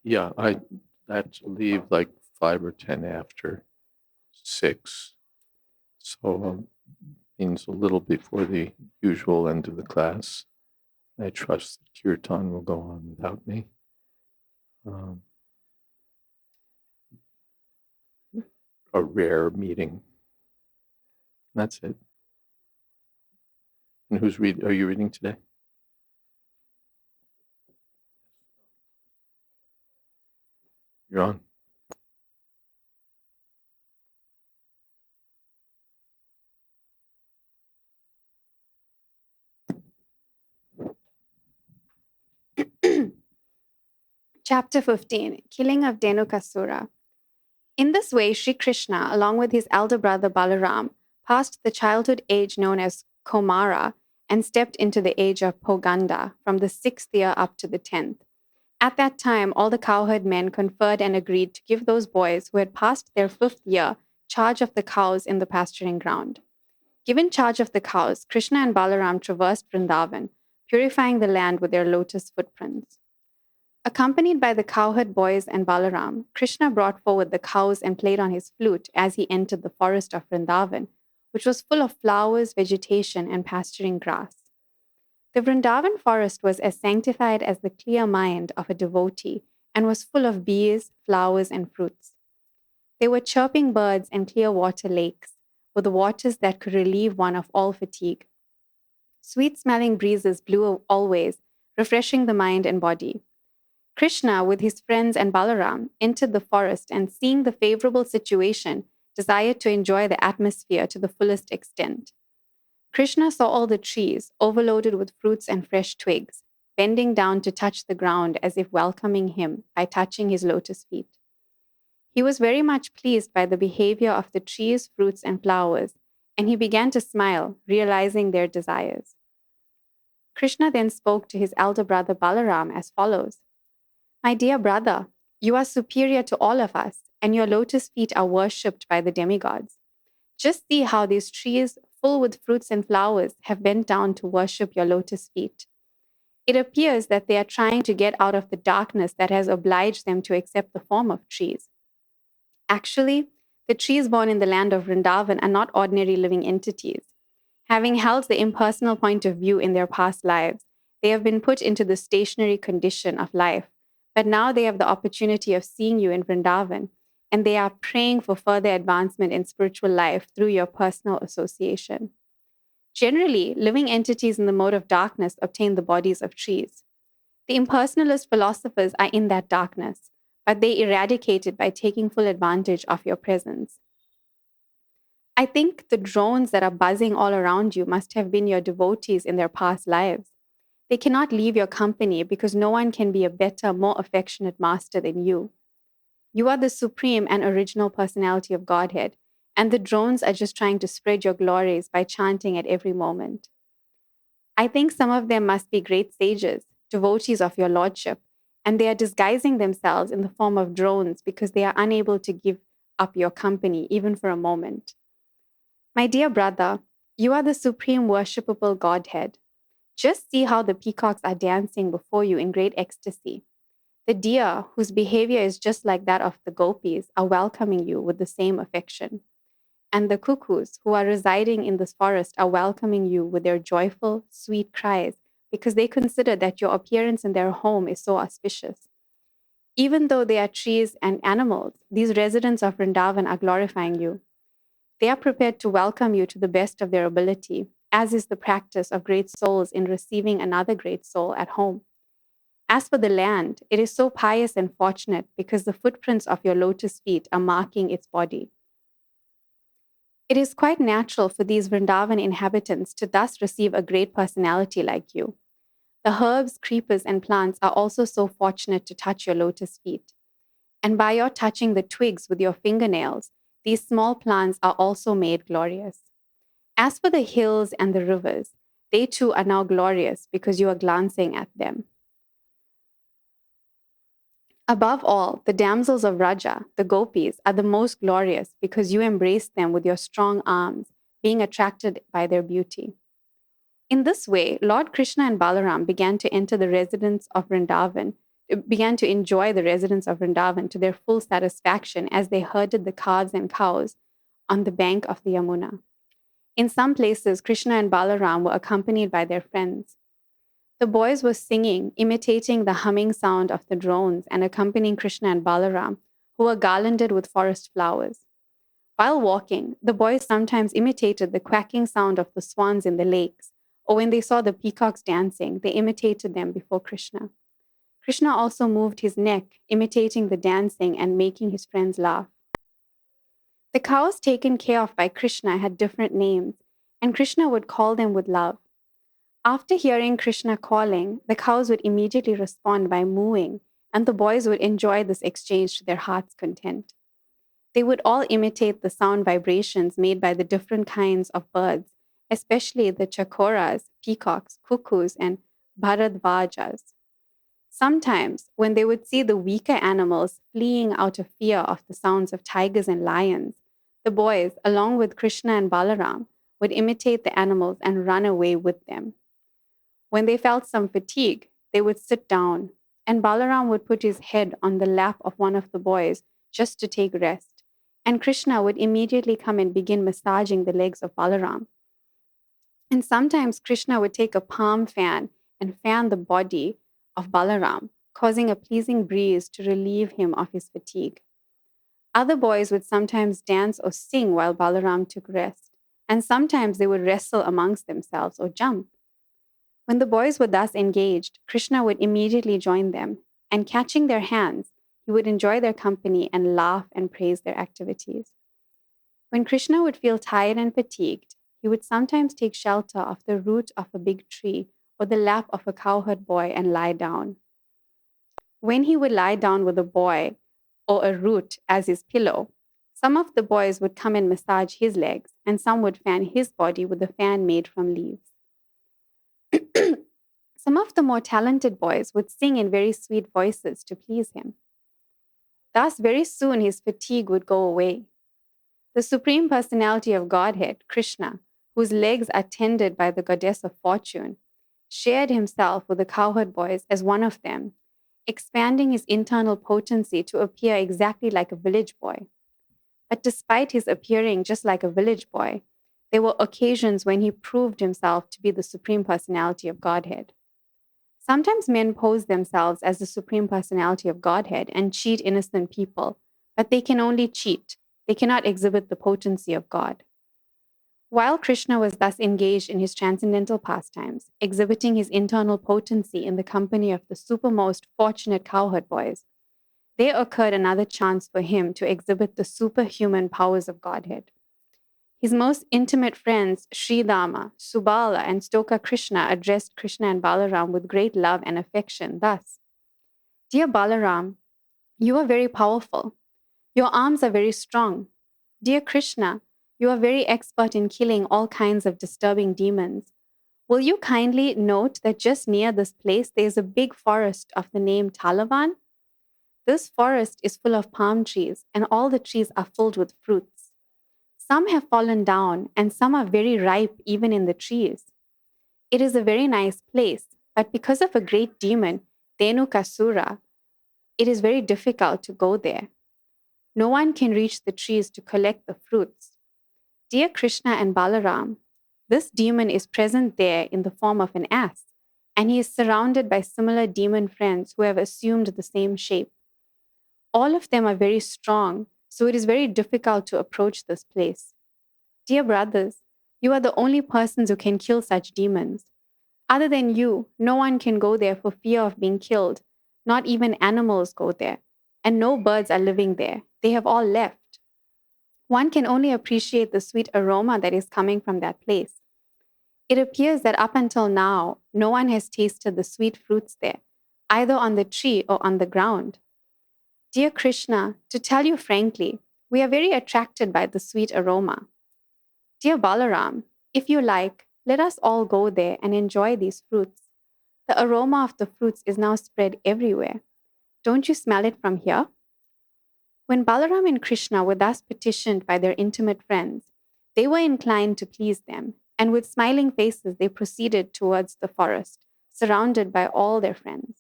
Yeah, I had to leave like 5 or 10 after 6, so means a little before the usual end of the class. I trust that kirtan will go on without me. Um, a rare meeting. That's it. And who's read? Are you reading today? You're on. Chapter 15, Killing of Dhenukasura. In this way, Sri Krishna, along with his elder brother Balaram, passed the childhood age known as Komara and stepped into the age of Poganda from the 6th year up to the 10th. At that time, all the cowherd men conferred and agreed to give those boys who had passed their 5th year charge of the cows in the pasturing ground. Given charge of the cows, Krishna and Balaram traversed Vrindavan, purifying the land with their lotus footprints. Accompanied by the cowherd boys and Balaram, Krishna brought forward the cows and played on his flute as he entered the forest of Vrindavan, which was full of flowers, vegetation, and pasturing grass. The Vrindavan forest was as sanctified as the clear mind of a devotee and was full of bees, flowers, and fruits. There were chirping birds and clear water lakes, with waters that could relieve one of all fatigue. Sweet smelling breezes blew always, refreshing the mind and body. Krishna, with his friends and Balaram, entered the forest and, seeing the favorable situation, desired to enjoy the atmosphere to the fullest extent. Krishna saw all the trees, overloaded with fruits and fresh twigs, bending down to touch the ground as if welcoming him by touching his lotus feet. He was very much pleased by the behavior of the trees, fruits, and flowers, and he began to smile, realizing their desires. Krishna then spoke to his elder brother Balaram as follows: My dear brother, you are superior to all of us, and your lotus feet are worshipped by the demigods. Just see how these trees, full with fruits and flowers, have bent down to worship your lotus feet. It appears that they are trying to get out of the darkness that has obliged them to accept the form of trees. Actually, the trees born in the land of Vrindavan are not ordinary living entities. Having held the impersonal point of view in their past lives, they have been put into the stationary condition of life, but now they have the opportunity of seeing you in Vrindavan, and they are praying for further advancement in spiritual life through your personal association. Generally, living entities in the mode of darkness obtain the bodies of trees. The impersonalist philosophers are in that darkness, but they eradicate it by taking full advantage of your presence. I think the drones that are buzzing all around you must have been your devotees in their past lives. They cannot leave your company because no one can be a better, more affectionate master than you. You are the supreme and original personality of Godhead, and the drones are just trying to spread your glories by chanting at every moment. I think some of them must be great sages, devotees of your lordship, and they are disguising themselves in the form of drones because they are unable to give up your company even for a moment. My dear brother, you are the supreme worshipable Godhead. Just see how the peacocks are dancing before you in great ecstasy. The deer, whose behavior is just like that of the gopis, are welcoming you with the same affection. And the cuckoos, who are residing in this forest, are welcoming you with their joyful, sweet cries because they consider that your appearance in their home is so auspicious. Even though they are trees and animals, these residents of Vrindavan are glorifying you. They are prepared to welcome you to the best of their ability, as is the practice of great souls in receiving another great soul at home. As for the land, it is so pious and fortunate because the footprints of your lotus feet are marking its body. It is quite natural for these Vrindavan inhabitants to thus receive a great personality like you. The herbs, creepers, and plants are also so fortunate to touch your lotus feet. And by your touching the twigs with your fingernails, these small plants are also made glorious. As for the hills and the rivers, they too are now glorious because you are glancing at them. Above all, the damsels of Raja, the gopis, are the most glorious because you embrace them with your strong arms, being attracted by their beauty. In this way, Lord Krishna and Balaram began to enter the residence of Vrindavan began to enjoy the residents of Vrindavan to their full satisfaction as they herded the calves and cows on the bank of the Yamuna. In some places, Krishna and Balaram were accompanied by their friends. The boys were singing, imitating the humming sound of the drones and accompanying Krishna and Balaram, who were garlanded with forest flowers. While walking, the boys sometimes imitated the quacking sound of the swans in the lakes, or when they saw the peacocks dancing, they imitated them before Krishna. Krishna also moved his neck, imitating the dancing and making his friends laugh. The cows taken care of by Krishna had different names, and Krishna would call them with love. After hearing Krishna calling, the cows would immediately respond by mooing, and the boys would enjoy this exchange to their heart's content. They would all imitate the sound vibrations made by the different kinds of birds, especially the chakoras, peacocks, cuckoos, and bharadvajas. Sometimes, when they would see the weaker animals fleeing out of fear of the sounds of tigers and lions, the boys, along with Krishna and Balaram, would imitate the animals and run away with them. When they felt some fatigue, they would sit down, and Balaram would put his head on the lap of one of the boys just to take rest, and Krishna would immediately come and begin massaging the legs of Balaram. And sometimes Krishna would take a palm fan and fan the body of Balaram, causing a pleasing breeze to relieve him of his fatigue. Other boys would sometimes dance or sing while Balaram took rest, and sometimes they would wrestle amongst themselves or jump. When the boys were thus engaged, Krishna would immediately join them, and catching their hands, he would enjoy their company and laugh and praise their activities. When Krishna would feel tired and fatigued, he would sometimes take shelter of the root of a big tree or the lap of a cowherd boy and lie down. When he would lie down with a boy or a root as his pillow, some of the boys would come and massage his legs, and some would fan his body with a fan made from leaves. Some of the more talented boys would sing in very sweet voices to please him. Thus, very soon his fatigue would go away. The Supreme Personality of Godhead, Krishna, whose legs are tended by the goddess of fortune, shared himself with the cowherd boys as one of them, expanding his internal potency to appear exactly like a village boy. But despite his appearing just like a village boy, there were occasions when he proved himself to be the Supreme Personality of Godhead. Sometimes men pose themselves as the Supreme Personality of Godhead and cheat innocent people, but they can only cheat. They cannot exhibit the potency of God. While Krishna was thus engaged in his transcendental pastimes, exhibiting his internal potency in the company of the supermost fortunate cowherd boys, there occurred another chance for him to exhibit the superhuman powers of Godhead. His most intimate friends, Sridama, Subala, and Stoka Krishna, addressed Krishna and Balaram with great love and affection thus: Dear Balaram, you are very powerful. Your arms are very strong. Dear Krishna, you are very expert in killing all kinds of disturbing demons. Will you kindly note that just near this place there is a big forest of the name Talavan? This forest is full of palm trees, and all the trees are filled with fruits. Some have fallen down, and some are very ripe even in the trees. It is a very nice place, but because of a great demon, Dhenukasura, it is very difficult to go there. No one can reach the trees to collect the fruits. Dear Krishna and Balaram, this demon is present there in the form of an ass, and he is surrounded by similar demon friends who have assumed the same shape. All of them are very strong, so it is very difficult to approach this place. Dear brothers, you are the only persons who can kill such demons. Other than you, no one can go there for fear of being killed. Not even animals go there, and no birds are living there. They have all left. One can only appreciate the sweet aroma that is coming from that place. It appears that up until now, no one has tasted the sweet fruits there, either on the tree or on the ground. Dear Krishna, to tell you frankly, we are very attracted by the sweet aroma. Dear Balaram, if you like, let us all go there and enjoy these fruits. The aroma of the fruits is now spread everywhere. Don't you smell it from here? When Balaram and Krishna were thus petitioned by their intimate friends, they were inclined to please them, and with smiling faces they proceeded towards the forest, surrounded by all their friends.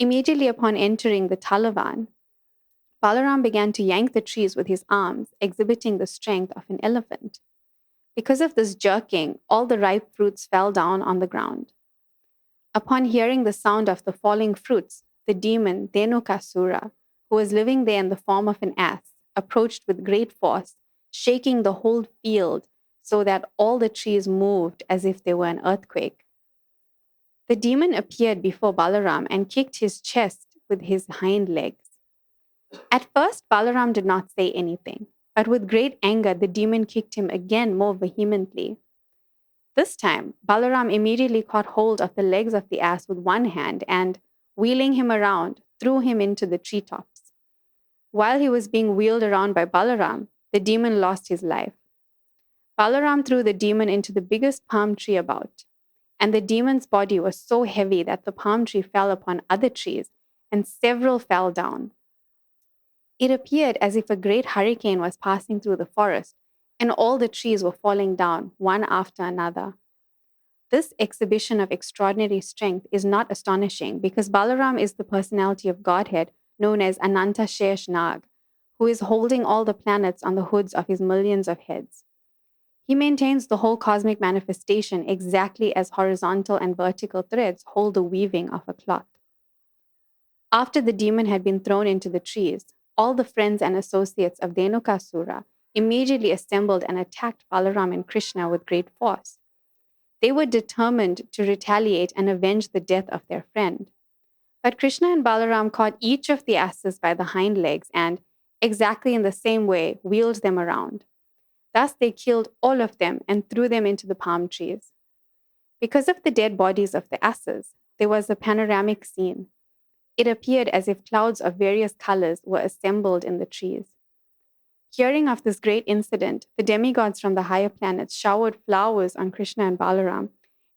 Immediately upon entering the Talavan, Balaram began to yank the trees with his arms, exhibiting the strength of an elephant. Because of this jerking, all the ripe fruits fell down on the ground. Upon hearing the sound of the falling fruits, the demon Dhenukasura, who was living there in the form of an ass, approached with great force, shaking the whole field so that all the trees moved as if they were an earthquake. The demon appeared before Balaram and kicked his chest with his hind legs. At first, Balaram did not say anything, but with great anger, the demon kicked him again more vehemently. This time, Balaram immediately caught hold of the legs of the ass with one hand and, wheeling him around, threw him into the treetops. While he was being wheeled around by Balaram, the demon lost his life. Balaram threw the demon into the biggest palm tree about, and the demon's body was so heavy that the palm tree fell upon other trees, and several fell down. It appeared as if a great hurricane was passing through the forest, and all the trees were falling down, one after another. This exhibition of extraordinary strength is not astonishing because Balaram is the personality of Godhead known as Ananta Shesh Nag, who is holding all the planets on the hoods of his millions of heads. He maintains the whole cosmic manifestation exactly as horizontal and vertical threads hold the weaving of a cloth. After the demon had been thrown into the trees, all the friends and associates of Dhenukasura immediately assembled and attacked Balaram and Krishna with great force. They were determined to retaliate and avenge the death of their friend. But Krishna and Balaram caught each of the asses by the hind legs and, exactly in the same way, wheeled them around. Thus they killed all of them and threw them into the palm trees. Because of the dead bodies of the asses, there was a panoramic scene. It appeared as if clouds of various colors were assembled in the trees. Hearing of this great incident, the demigods from the higher planets showered flowers on Krishna and Balaram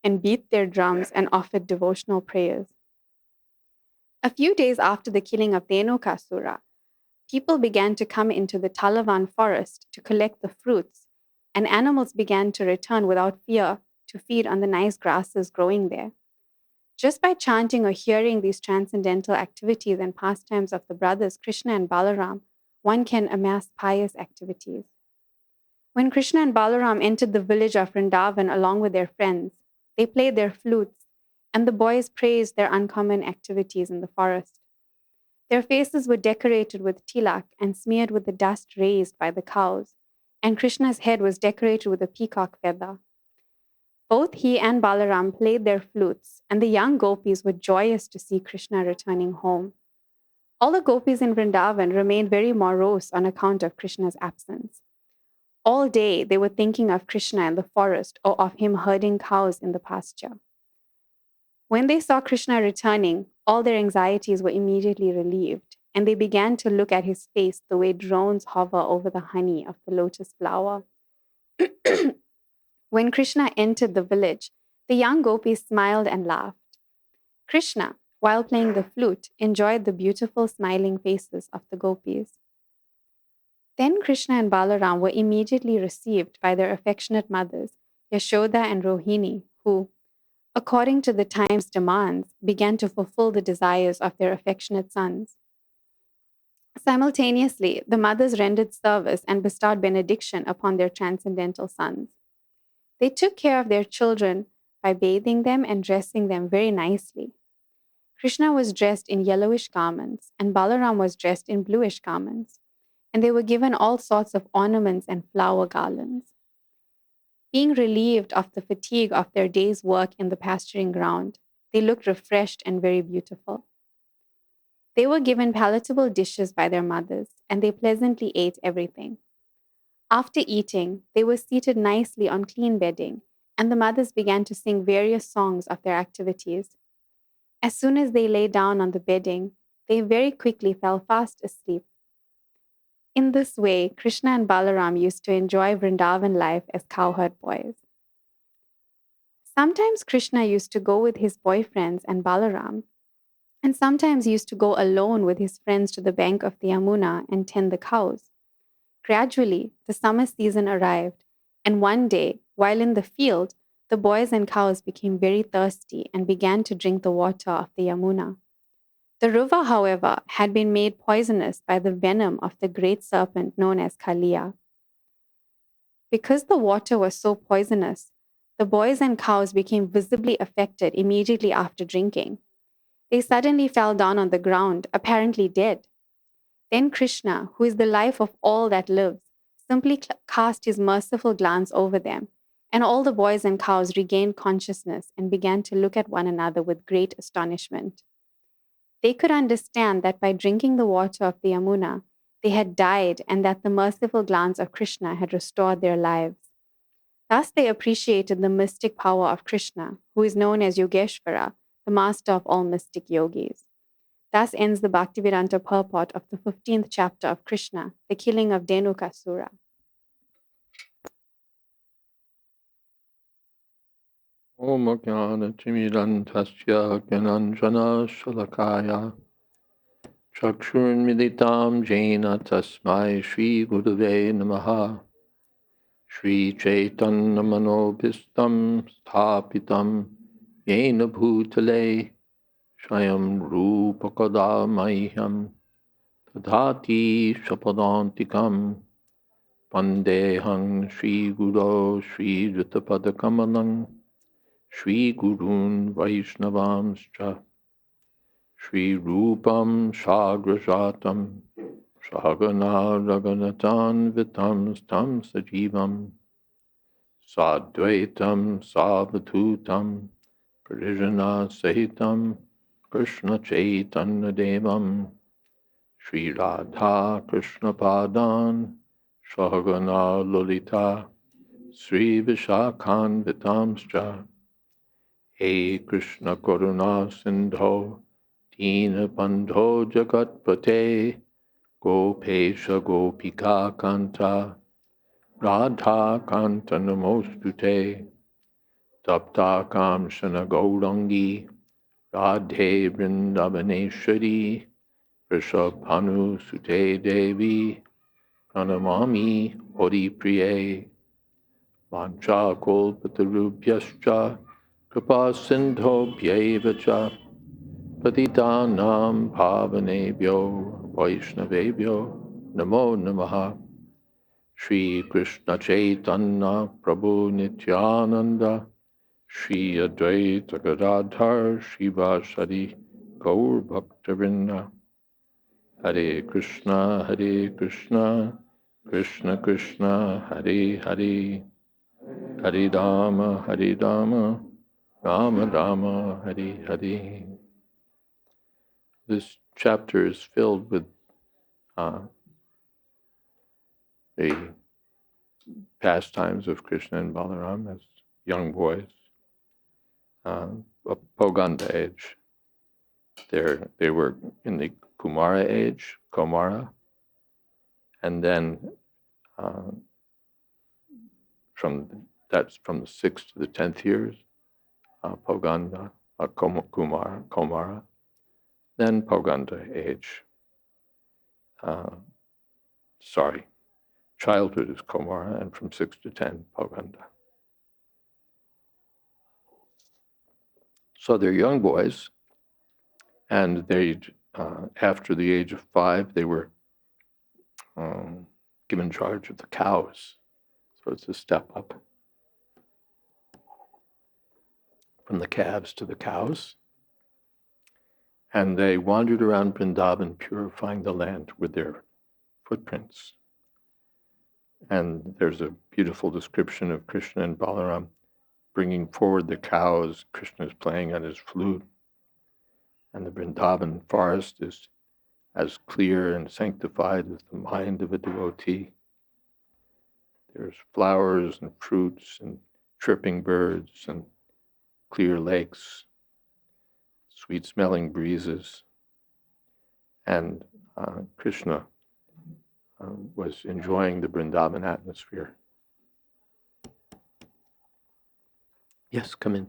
and beat their drums and offered devotional prayers. A few days after the killing of Dhenukasura, people began to come into the Talavan forest to collect the fruits, and animals began to return without fear to feed on the nice grasses growing there. Just by chanting or hearing these transcendental activities and pastimes of the brothers Krishna and Balaram, one can amass pious activities. When Krishna and Balaram entered the village of Vrindavan along with their friends, they played their flutes, and the boys praised their uncommon activities in the forest. Their faces were decorated with tilak and smeared with the dust raised by the cows, and Krishna's head was decorated with a peacock feather. Both he and Balaram played their flutes, and the young gopis were joyous to see Krishna returning home. All the gopis in Vrindavan remained very morose on account of Krishna's absence. All day they were thinking of Krishna in the forest or of him herding cows in the pasture. When they saw Krishna returning, all their anxieties were immediately relieved, and they began to look at his face the way drones hover over the honey of the lotus flower. When Krishna entered the village, the young gopis smiled and laughed. Krishna, while playing the flute, enjoyed the beautiful smiling faces of the gopis. Then Krishna and Balaram were immediately received by their affectionate mothers, Yashoda and Rohini, who, according to the time's demands, began to fulfill the desires of their affectionate sons. Simultaneously, the mothers rendered service and bestowed benediction upon their transcendental sons. They took care of their children by bathing them and dressing them very nicely. Krishna was dressed in yellowish garments, and Balaram was dressed in bluish garments, and they were given all sorts of ornaments and flower garlands. Being relieved of the fatigue of their day's work in the pasturing ground, they looked refreshed and very beautiful. They were given palatable dishes by their mothers, and they pleasantly ate everything. After eating, they were seated nicely on clean bedding, and the mothers began to sing various songs of their activities. As soon as they lay down on the bedding, they very quickly fell fast asleep. In this way, Krishna and Balaram used to enjoy Vrindavan life as cowherd boys. Sometimes Krishna used to go with his boyfriends and Balaram, and sometimes used to go alone with his friends to the bank of the Yamuna and tend the cows. Gradually, the summer season arrived, and one day, while in the field, the boys and cows became very thirsty and began to drink the water of the Yamuna. The river, however, had been made poisonous by the venom of the great serpent known as Kaliya. Because the water was so poisonous, the boys and cows became visibly affected immediately after drinking. They suddenly fell down on the ground, apparently dead. Then Krishna, who is the life of all that lives, simply cast his merciful glance over them, and all the boys and cows regained consciousness and began to look at one another with great astonishment. They could understand that by drinking the water of the Yamuna, they had died and that the merciful glance of Krishna had restored their lives. Thus, they appreciated the mystic power of Krishna, who is known as Yogeshvara, the master of all mystic yogis. Thus ends the Bhaktivedanta purport of the 15th chapter of Krishna, the killing of Dhenukasura. Om Jnana Timirantasya Gyananjana Shalakaya Chakshurmilitam Jena Tasmai Shri Gurave Namaha Shri Chaitanya Manobhistam Sthapitam Yena Bhutale Shayam Rupakada Mahyam Tadhati Shapadantikam Pandehang Shri Guru Shri Ritapadakamalang Shri Gurun Vaishnavamscha Shri Rupam Shagrajatam Shagana Raganatan Vitam Stam Sajivam Sadvaitam Savatutam Parijana Sahitam Krishna Chaitanya Devam Shri Radha Krishna Padan Shagana Lolita Sri Vishakhan Vitamscha He Krishna Karuna Sindho Dina Bandho Jagatpate Gopesha Gopika Kanta Radha Kanta Namostute Tapta Kamshana Gaurangi Radhe Vrindavaneshwari Vrishabhanu Sute Devi Pranamami Hori Priye Vancha Kolpatarubhyascha Kripa Sindho Bhyevacha Patitanam Pavanebhyo Vaishnavebhyo Namo Namaha Shri Krishna Chaitanya Prabhu Nityananda Shri Advaita Gadadhar Shivasari Gaur Bhaktavinda Hare Krishna Krishna Krishna Hare Hare Hare Rama Rama Rama Hare Hare. This chapter is filled with the pastimes of Krishna and Balaram as young boys, a Poganda age. They were in the Kumara age, Komara, and then from the 6th to the 10th years, Poganda, Komara, then Poganda age. Childhood is Komara, and from 6 to 10, Poganda. So they're young boys, and they, after the age of 5, they were given charge of the cows. So it's a step up from the calves to the cows. And they wandered around Vrindavan, purifying the land with their footprints. And there's a beautiful description of Krishna and Balaram bringing forward the cows. Krishna is playing on his flute. And the Vrindavan forest is as clear and sanctified as the mind of a devotee. There's flowers and fruits and chirping birds and clear lakes, sweet-smelling breezes. And Krishna was enjoying the Vrindavan atmosphere. Yes, come in.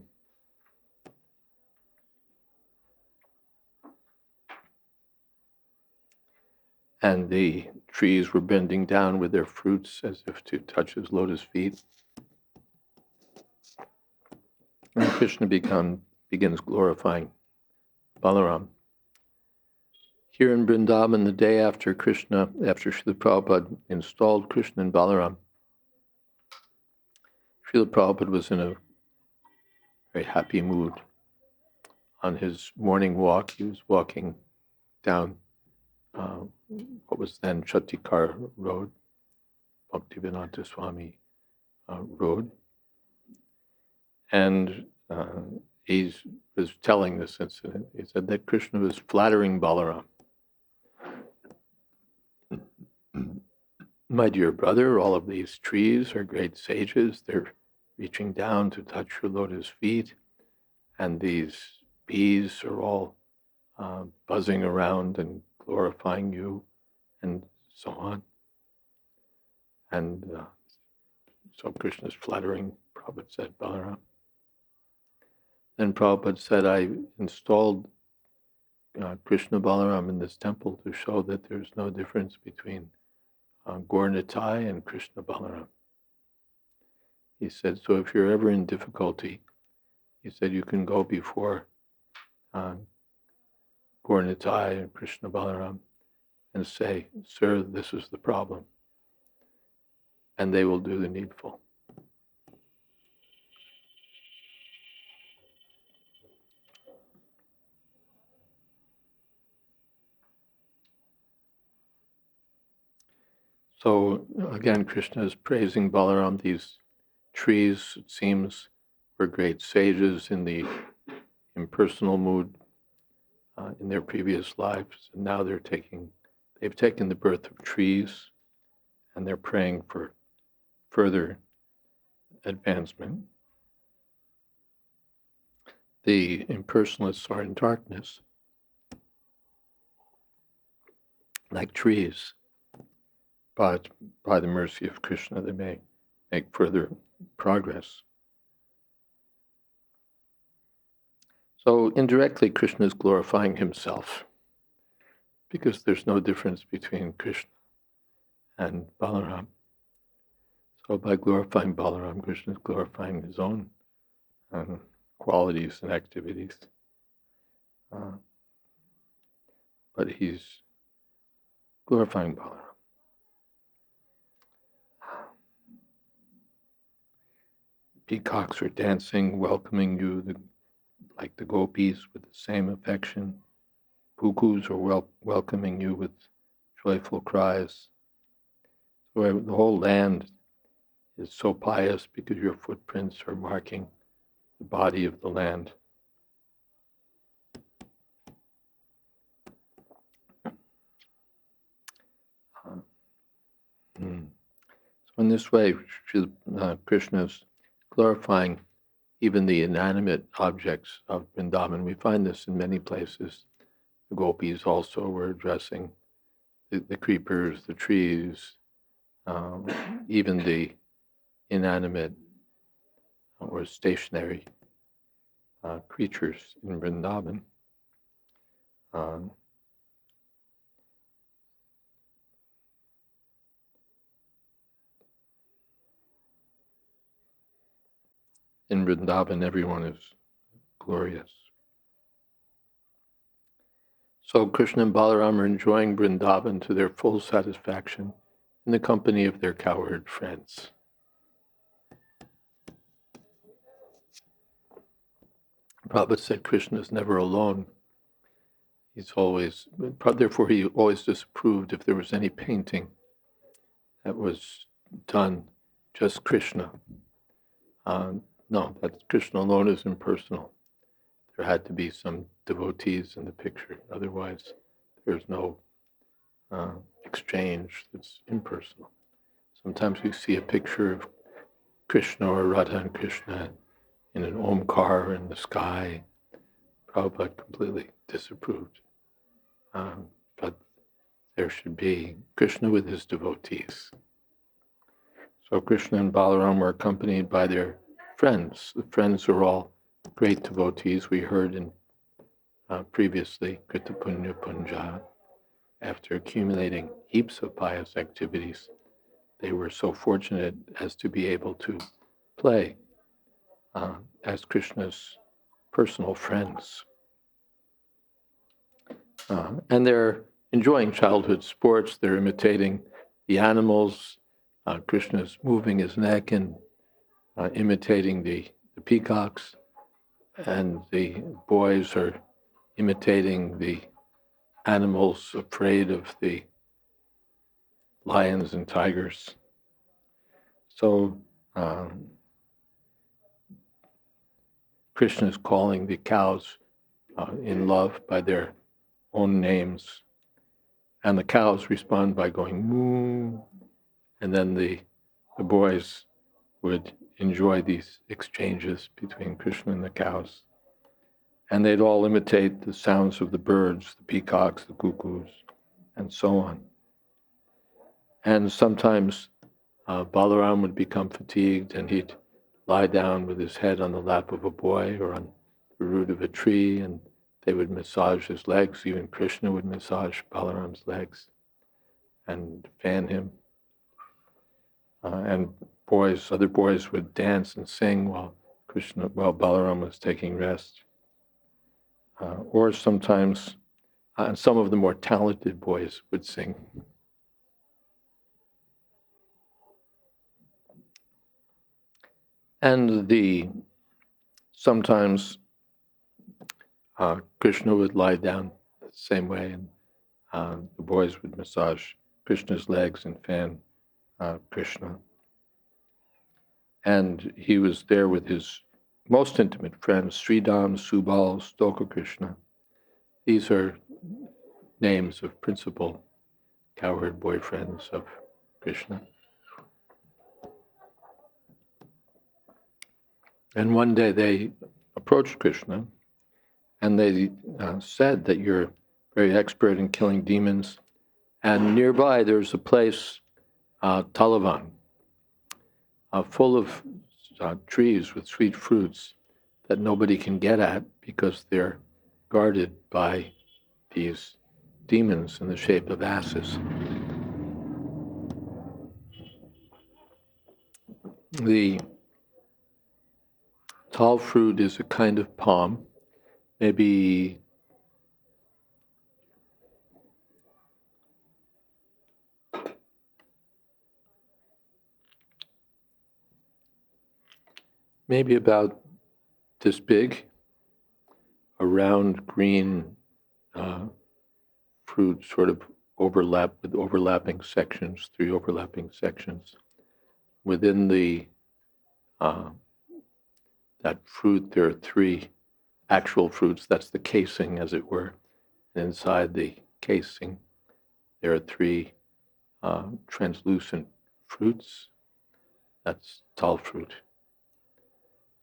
And the trees were bending down with their fruits as if to touch his lotus feet. And Krishna begins glorifying Balaram. Here in Vrindavan, the day after Srila Prabhupada installed Krishna and Balaram, Srila Prabhupada was in a very happy mood. On his morning walk, he was walking down what was then Chatikar Road, Jayadvaita Swami Road. And he was telling this incident. He said that Krishna was flattering Balaram. My dear brother, all of these trees are great sages. They're reaching down to touch your lotus feet. And these bees are all buzzing around and glorifying you, and so on. And so Krishna's flattering, Prabhupada said, Balaram. Then Prabhupada said, I installed Krishna Balaram in this temple to show that there's no difference between Gaur Nitai and Krishna Balaram. He said, so if you're ever in difficulty, he said, you can go before Gaur Nitai and Krishna Balaram and say, sir, this is the problem. And they will do the needful. So again, Krishna is praising Balaram. These trees, it seems, were great sages in the impersonal mood in their previous lives, and now they've taken the birth of trees, and they're praying for further advancement. The impersonalists are in darkness, like trees, but by the mercy of Krishna, they may make further progress. So indirectly, Krishna is glorifying himself, because there's no difference between Krishna and Balaram. So by glorifying Balaram, Krishna is glorifying his own qualities and activities. But he's glorifying Balaram. Peacocks are dancing, welcoming you, like the gopis, with the same affection. Cuckoos are welcoming you with joyful cries. So the whole land is so pious because your footprints are marking the body of the land. So in this way, Krishna is glorifying even the inanimate objects of Vrindavan. We find this in many places. The gopis also were addressing the creepers, the trees, even the inanimate or stationary creatures in Vrindavan. In Vrindavan, everyone is glorious. So Krishna and Balaram are enjoying Vrindavan to their full satisfaction in the company of their cowherd friends. Prabhupada said Krishna is never alone. Therefore he always disapproved if there was any painting that was done just Krishna. No, that Krishna alone is impersonal. There had to be some devotees in the picture. Otherwise, there's no exchange that's impersonal. Sometimes you see a picture of Krishna or Radha and Krishna in an Omkar in the sky. Prabhupada completely disapproved. But there should be Krishna with his devotees. So Krishna and Balaram were accompanied by their friends. The friends are all great devotees. We heard in previously, Krita Punya Punja, after accumulating heaps of pious activities, they were so fortunate as to be able to play as Krishna's personal friends. And they're enjoying childhood sports. They're imitating the animals. Krishna's moving his neck and imitating the peacocks. And the boys are imitating the animals afraid of the lions and tigers. So Krishna is calling the cows in love by their own names. And the cows respond by going moo. And then the boys would enjoy these exchanges between Krishna and the cows. And they'd all imitate the sounds of the birds, the peacocks, the cuckoos, and so on. And sometimes Balaram would become fatigued and he'd lie down with his head on the lap of a boy or on the root of a tree, and they would massage his legs. Even Krishna would massage Balaram's legs and fan him. And other boys would dance and sing while Balaram was taking rest. Or sometimes, some of the more talented boys would sing. And sometimes Krishna would lie down the same way, and the boys would massage Krishna's legs and fan Krishna. And he was there with his most intimate friends, Sridham, Subal, Stoka Krishna. These are names of principal cowherd boyfriends of Krishna. And one day they approached Krishna and they said that you're very expert in killing demons. And nearby there's a place, Talavan, full of trees with sweet fruits that nobody can get at because they're guarded by these demons in the shape of asses. The tall fruit is a kind of palm, maybe about this big, a round green fruit, sort of with overlapping sections, 3 overlapping sections. Within that fruit, there are 3 actual fruits. That's the casing, as it were. And inside the casing, there are 3 translucent fruits. That's tall fruit.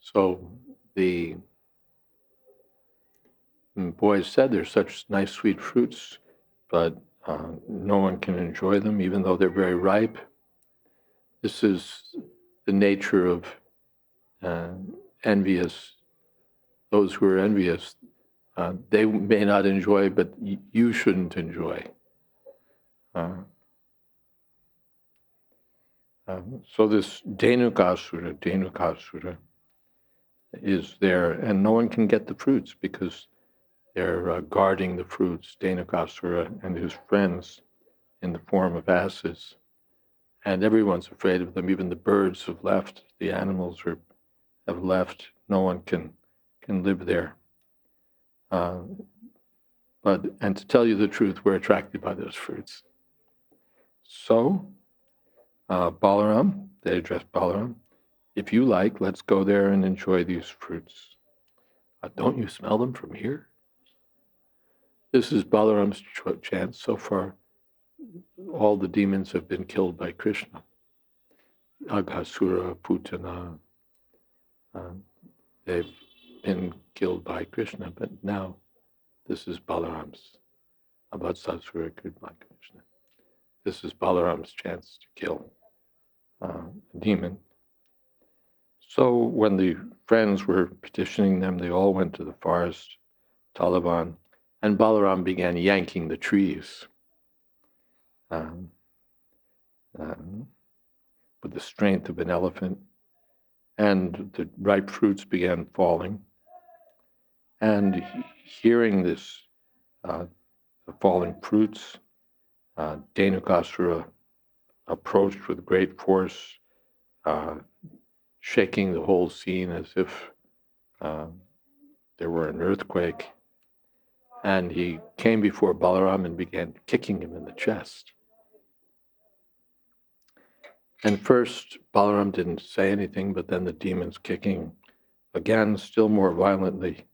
So the boys said they're such nice sweet fruits, but no one can enjoy them, even though they're very ripe. This is the nature of envious. Those who are envious, they may not enjoy, but you shouldn't enjoy. So this Dhenukasura is there, and no one can get the fruits because they're guarding the fruits, Dhenukasura and his friends in the form of asses. And everyone's afraid of them. Even the birds have left. The animals have left. No one can live there. And to tell you the truth, we're attracted by those fruits. So Balaram, they addressed Balaram, if you like, let's go there and enjoy these fruits. Don't you smell them from here? This is Balaram's chance. So far, all the demons have been killed by Krishna. Aghasura, Putana, they've been killed by Krishna, but now this is Balaram's. Abhatsasura killed by Krishna. This is Balaram's chance to kill a demon. So when the friends were petitioning them, they all went to the forest, Talavan, and Balaram began yanking the trees with the strength of an elephant, and the ripe fruits began falling. And hearing this the falling fruits. Dhenukasura approached with great force, shaking the whole scene as if there were an earthquake. And he came before Balaram and began kicking him in the chest. And first, Balaram didn't say anything, but then the demon's kicking again, still more violently.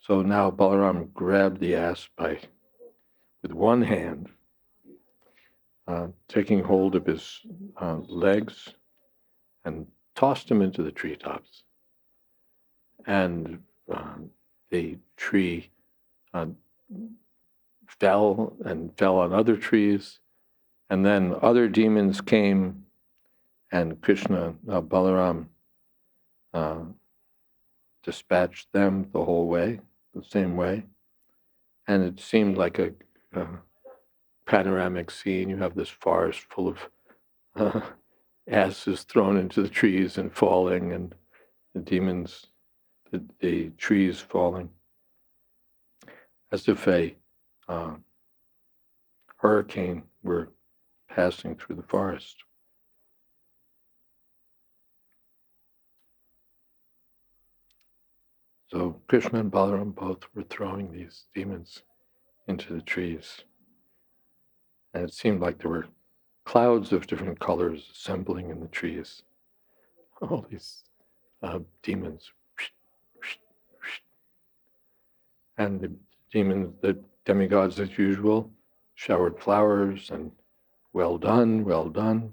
So now Balaram grabbed the ass with one hand, taking hold of his legs, and tossed him into the treetops. And the tree fell on other trees, and then other demons came, and Balaram dispatched them the same way, and it seemed like a panoramic scene. You have this forest full of asses thrown into the trees and falling, and the demons, the trees falling, as if a hurricane were passing through the forest. So Krishna and Balaram both were throwing these demons into the trees. And it seemed like there were clouds of different colors assembling in the trees. All these demons. And the demigods, as usual, showered flowers and well done, well done.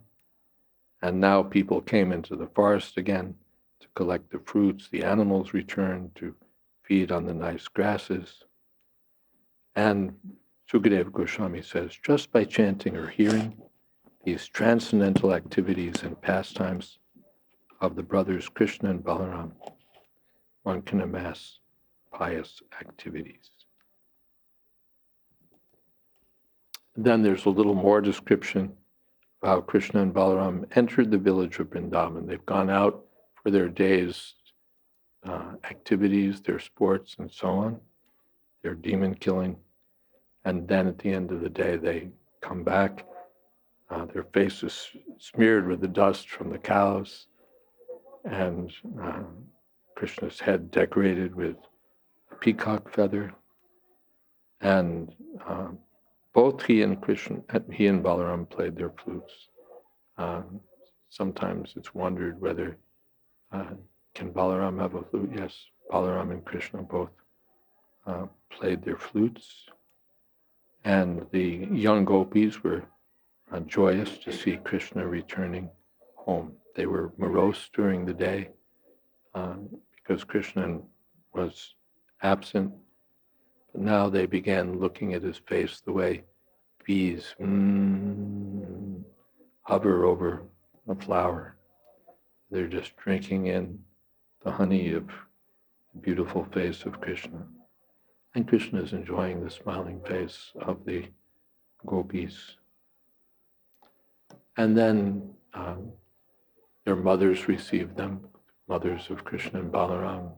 And now people came into the forest again to collect the fruits. The animals returned to feed on the nice grasses. And Sukadeva Goswami says, just by chanting or hearing these transcendental activities and pastimes of the brothers Krishna and Balaram, one can amass pious activities. Then there's a little more description of how Krishna and Balaram entered the village of Vrindavan. They've gone out for their day's activities, their sports, and so on, their demon killing. And then at the end of the day, they come back. Their faces smeared with the dust from the cows, and Krishna's head decorated with a peacock feather. And both he and Balaram played their flutes. Sometimes it's wondered whether can Balaram have a flute? Yes, Balaram and Krishna both played their flutes. And the young gopis were joyous to see Krishna returning home. They were morose during the day because Krishna was absent. But now they began looking at his face the way bees hover over a flower. They're just drinking in the honey of the beautiful face of Krishna. And Krishna is enjoying the smiling face of the gopis. And then their mothers receive them, mothers of Krishna and Balaram,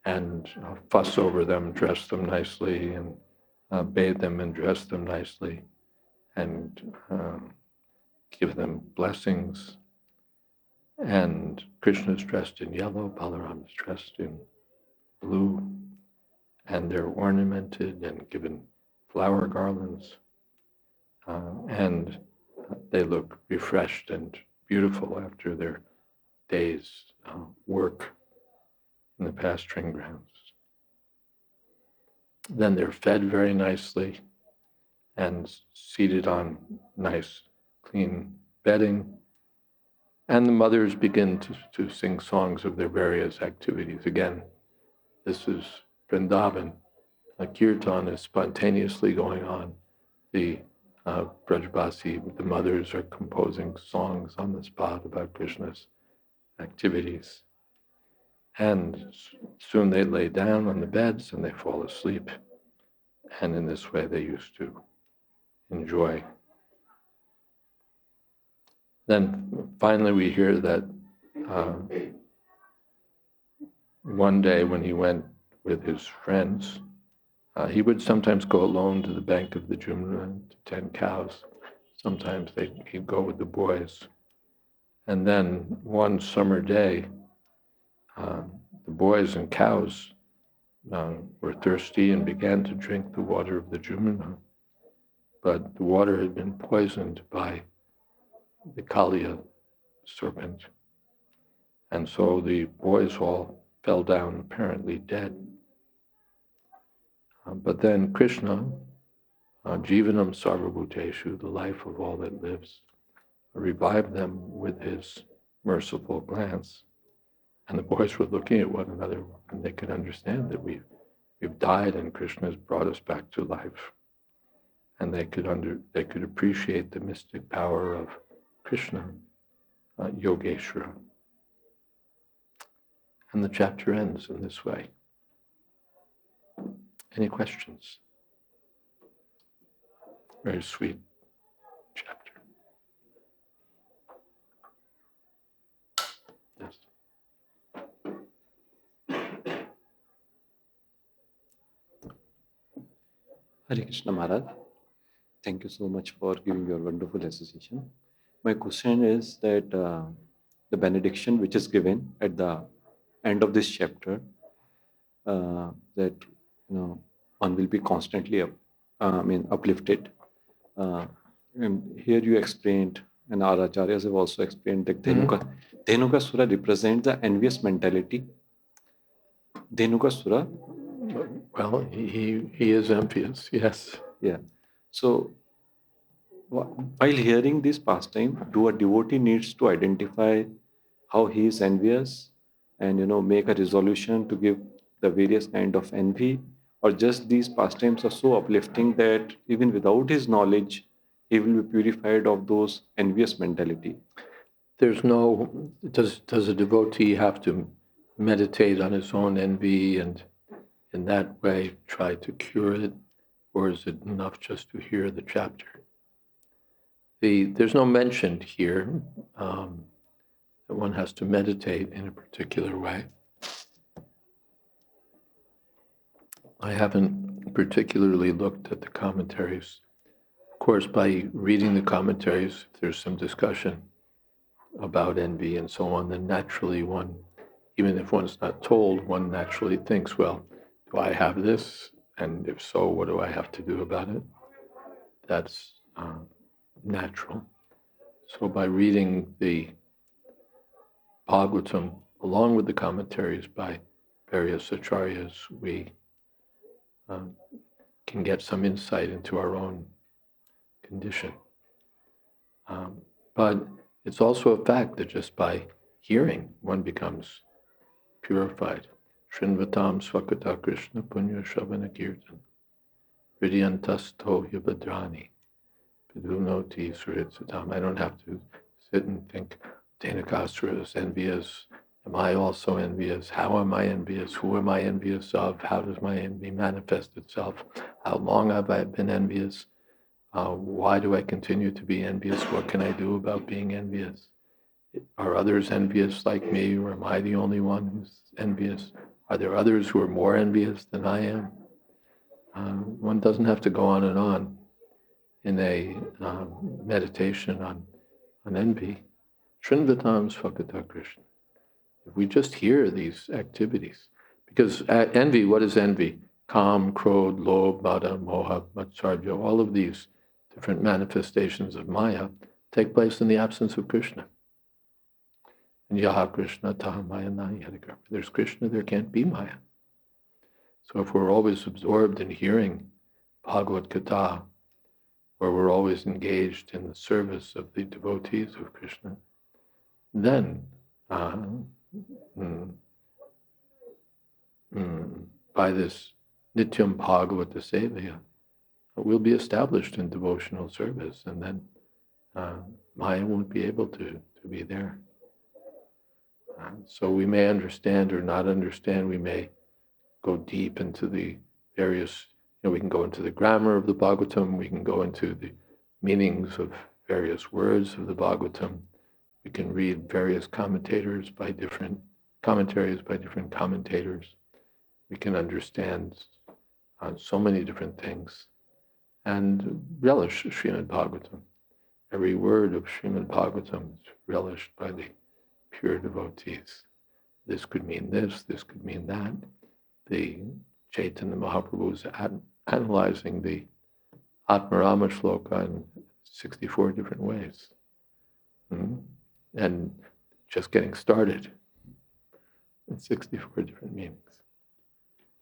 and fuss over them, dress them nicely, and bathe them and dress them nicely, and give them blessings. And Krishna is dressed in yellow, Balaram is dressed in blue, and they're ornamented and given flower garlands, and they look refreshed and beautiful after their day's work in the pasturing grounds. Then they're fed very nicely and seated on nice, clean bedding. And the mothers begin to sing songs of their various activities. Again, this is Vrindavan. A kirtan is spontaneously going on. The Brajbasi, the mothers are composing songs on the spot about Krishna's activities. And soon they lay down on the beds and they fall asleep. And in this way they used to enjoy. Then finally we hear that one day when he went with his friends He would sometimes go alone to the bank of the Jumna to tend cows. Sometimes he'd go with the boys. And then one summer day, the boys and cows were thirsty and began to drink the water of the Jumna. But the water had been poisoned by the Kaliya serpent. And so the boys all fell down, apparently dead. But then Krishna, Jivanam Sarvabhuteshu, the life of all that lives, revived them with his merciful glance. And the boys were looking at one another, and they could understand that we've died and Krishna has brought us back to life. And they could appreciate the mystic power of Krishna, Yogeshwara. And the chapter ends in this way. Any questions? Very sweet chapter. Yes. Hare Krishna Maharaj, thank you so much for giving your wonderful association. My question is that the benediction which is given at the end of this chapter, that one will be constantly uplifted. And here you explained, and our acharyas have also explained that Dhenuka Sura represents the envious mentality. Dhenuka Sura. Well, he is envious, yes. Yeah. So while hearing this pastime, do a devotee needs to identify how he is envious and make a resolution to give the various kind of envy, or just these pastimes are so uplifting that even without his knowledge, he will be purified of those envious mentality? Does a devotee have to meditate on his own envy and in that way try to cure it, or is it enough just to hear the chapter? There's no mention here that one has to meditate in a particular way. I haven't particularly looked at the commentaries. Of course, by reading the commentaries, if there's some discussion about envy and so on, then naturally one, even if one's not told, one naturally thinks, well, do I have this? And if so, what do I have to do about it? That's natural. So by reading the Bhagavatam along with the commentaries by various acharyas, we can get some insight into our own condition. But it's also a fact that just by hearing, one becomes purified. Shrinvatam Swakata Krishna Punya Shavana Kirtan Vidyantasto Yabhadrani Vidunoti Suritsatam. I don't have to sit and think, Dhenukasura is envious. Am I also envious? How am I envious? Who am I envious of? How does my envy manifest itself? How long have I been envious? Why do I continue to be envious? What can I do about being envious? Are others envious like me, or am I the only one who's envious? Are there others who are more envious than I am? One doesn't have to go on and on in a meditation on envy. Shrinvatam Svakata Krishna. If we just hear these activities, because envy, what is envy? Kam, Krodh, Lobh, Mada, Moha, Matsarya, all of these different manifestations of Maya take place in the absence of Krishna. And Yaha Krishna, Taha Maya Nahi Hadikar. Where there's Krishna, there can't be Maya. So if we're always absorbed in hearing Bhagavad Gita, where we're always engaged in the service of the devotees of Krishna, then by this Nityam Bhagavata Sevaya, we'll be established in devotional service, and then Maya won't be able to be there. So we may understand or not understand, we may go deep into the various, we can go into the grammar of the Bhagavatam, we can go into the meanings of various words of the Bhagavatam, we can read various commentaries by different commentators, we can understand on so many different things, and relish Srimad Bhagavatam. Every word of Srimad Bhagavatam is relished by the pure devotees. This could mean this could mean that. The Chaitanya Mahaprabhu is analyzing the Atmarama Shloka in 64 different ways. And just getting started in 64 different meanings.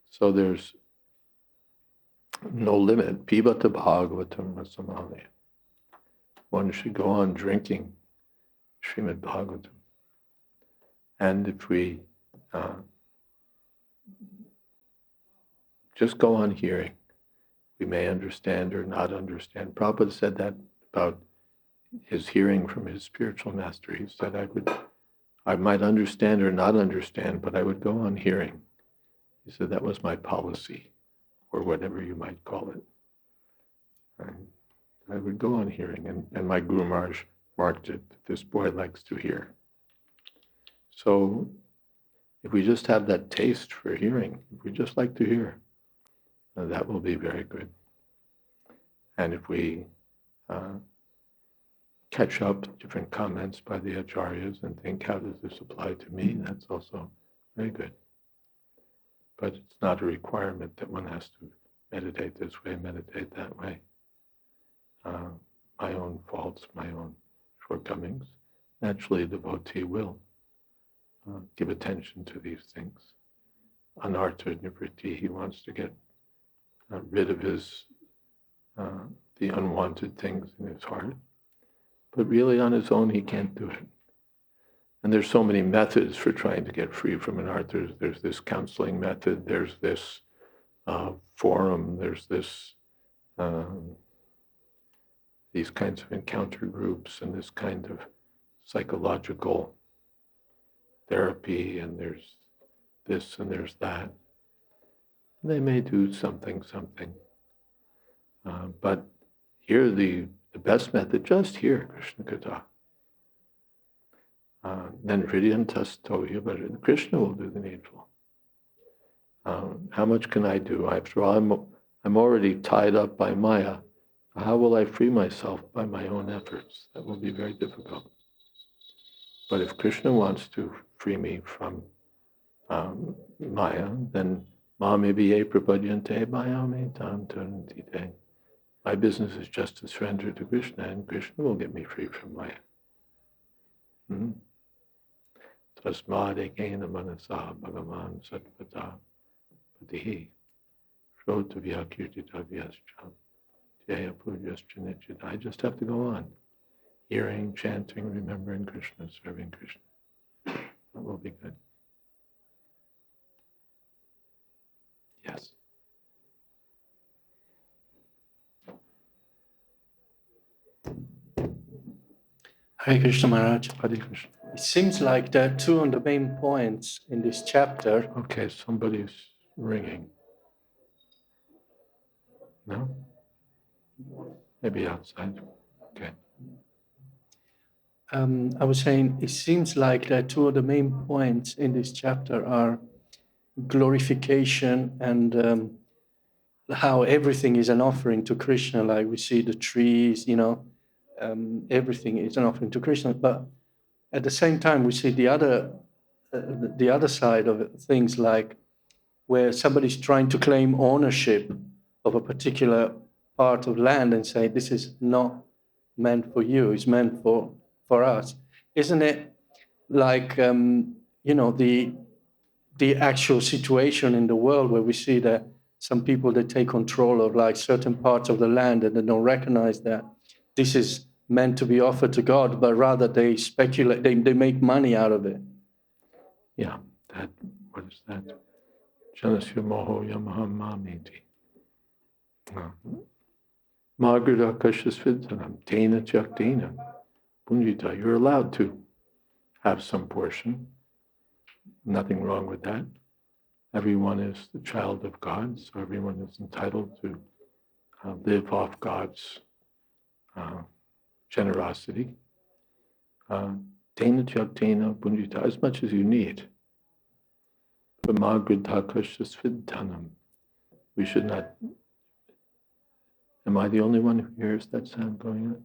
So there's no limit. Pibata Bhagavatam Rasamali. One should go on drinking Srimad Bhagavatam. And if we just go on hearing, we may understand or not understand. Prabhupada said that about his hearing from his spiritual master. He said, I might understand or not understand, but I would go on hearing. He said that was my policy, or whatever you might call it. And I would go on hearing, and my Guru Maharaj marked it, that this boy likes to hear. So if we just have that taste for hearing, if we just like to hear, that will be very good. And if we catch up different comments by the acharyas and think, how does this apply to me? That's also very good. But it's not a requirement that one has to meditate this way, meditate that way. My own faults, my own shortcomings, naturally a devotee will give attention to these things. Anartha nivritti, he wants to get rid of his the unwanted things in his heart. But really on his own, he can't do it. And there's so many methods for trying to get free from anarthas. There's this counseling method, there's this forum, there's this these kinds of encounter groups and this kind of psychological therapy, and there's this and there's that. They may do something. But here the best method, just hear Krishna Katha. Then Hridyantastoya, but Krishna will do the needful. How much can I do? After all, I'm already tied up by Maya. How will I free myself by my own efforts? That will be very difficult. But if Krishna wants to free me from Maya, then Mamibiye prapadyante mayame tam tarantite. My business is just to surrender to Krishna, and Krishna will get me free from Maya. Tasmadekena manasa bhagavan satvata patihi shrotavya kirtitavyascha jaya puryascha nityata. I just have to go on, hearing, chanting, remembering Krishna, serving Krishna. That will be good. Yes. Hare Krishna Maharaj. Hare Krishna. It seems like there are two of the main points in this chapter. Okay, somebody's ringing. No? Maybe outside. Okay. I was saying it seems like there are two of the main points in this chapter are glorification and how everything is an offering to Krishna. Like we see the trees, everything is an offering to Krishna. But at the same time, we see the other side of it, things like where somebody's trying to claim ownership of a particular part of land and say, this is not meant for you, it's meant for us. Isn't it like, the actual situation in the world where we see that some people, they take control of like certain parts of the land and they don't recognize that this is meant to be offered to God, but rather they speculate, they make money out of it. Yeah, what is that? Janasya moho yamaham mamiti. Magrida kashasvidhanam, tena chakdena. Punjita, you're allowed to have some portion. Nothing wrong with that. Everyone is the child of God, so everyone is entitled to live off God's generosity. Tena chakdena punjita, as much as you need. But magridha kashasvidhanam. we should not. Am I the only one who hears that sound going on?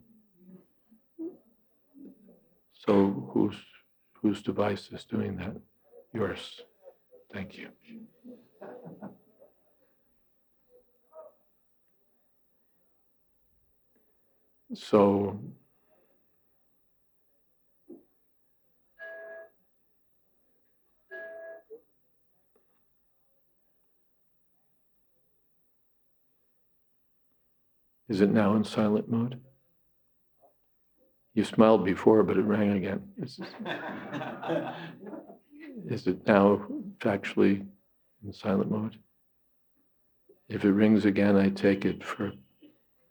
So whose device is doing that? Yours. Thank you. So is it now in silent mode? You smiled before, but it rang again. Is it now actually in silent mode? If it rings again, I take it for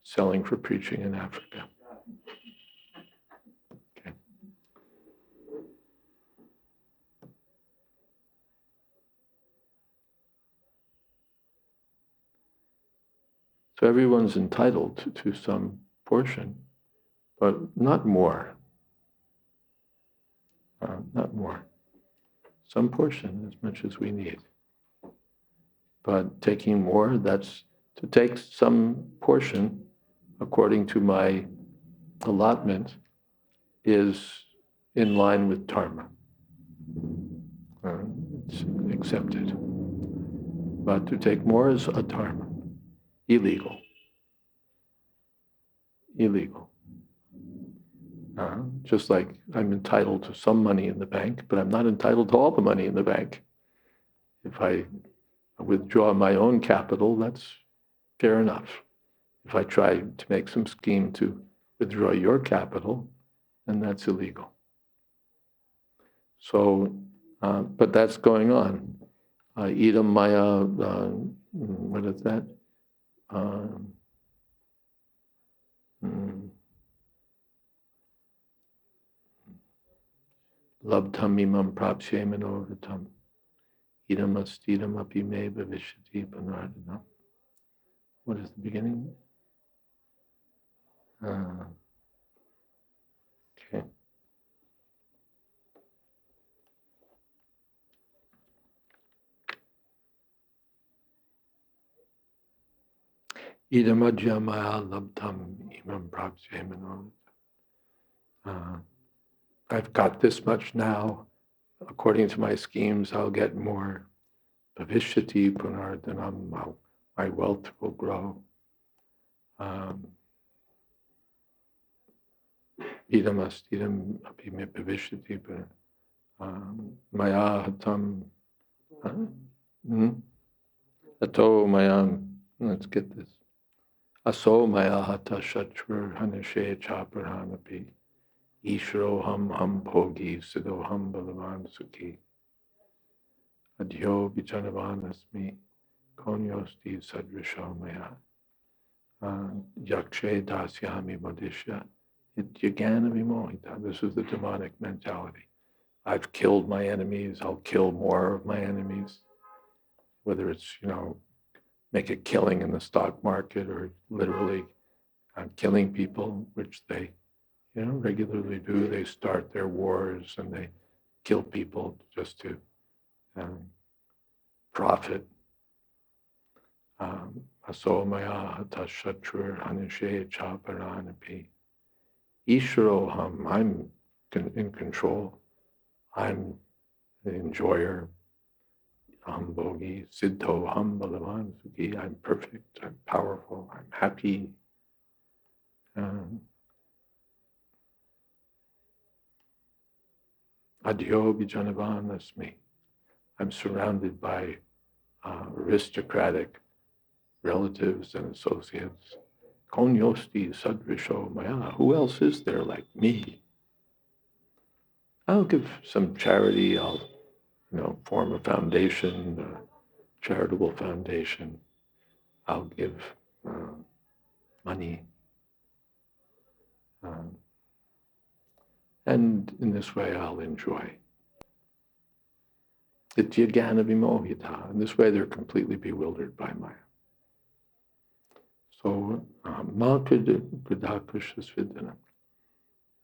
selling for preaching in Africa. Okay. So everyone's entitled to some portion, but not more. Not more. Some portion, as much as we need. But taking more, that's to take some portion according to my allotment is in line with dharma. It's accepted. But to take more is adharma, illegal. Illegal. Just like I'm entitled to some money in the bank, but I'm not entitled to all the money in the bank. If I withdraw my own capital, that's fair enough. If I try to make some scheme to withdraw your capital, then that's illegal. So, but that's going on. Idam maya, what is that? Labdham imam prapshe manoratam. Idam astidam api me bhavishyati panardana. What is the beginning? Okay. Idam ajamaya labdham imam prapshe manoratam. I've got this much now. According to my schemes, I'll get more. Bhavishyati punardhanam, my wealth will grow. Idam astidam api me bhavishyati maya hatam. Ato maya, let's get this. Aso maya hata shatru hanashe chaparhanapi. Ishro ham bhogi siddhoham balavan sukhi. Adhyo vichanavanasmi konyosti sadrisho maya. Yakshe dasyami modishya ityagana vimohita. This is the demonic mentality. I've killed my enemies, I'll kill more of my enemies. Whether it's, make a killing in the stock market or literally killing people, which they regularly do. They start their wars and they kill people just to profit. Aso maya hata shatrur hanishe chaparanapi. Ishroham, I'm in control. I'm the enjoyer. Aham bhogi, siddho ham balavan sukhi. I'm perfect, I'm powerful, I'm happy. Adhyo vijanavan asmi. I'm surrounded by aristocratic relatives and associates. Konyosti sadrisho maya. Who else is there like me? I'll give some charity. I'll, form a foundation, a charitable foundation. I'll give money. And in this way, I'll enjoy. Ityagana vimohita. In this way, they're completely bewildered by Maya. So,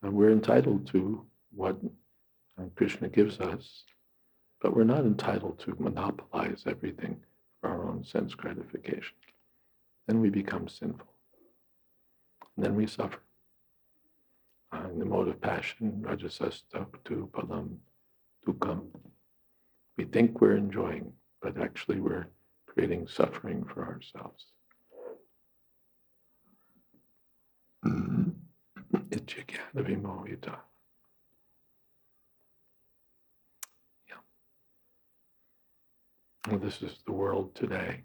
we're entitled to what Krishna gives us, but we're not entitled to monopolize everything for our own own sense gratification. Then we become sinful. And then we suffer. In the mode of passion, rajasasta tu palam dukam. We think we're enjoying, but actually we're creating suffering for ourselves. Ichikada vimohita. Yeah. Well, this is the world today.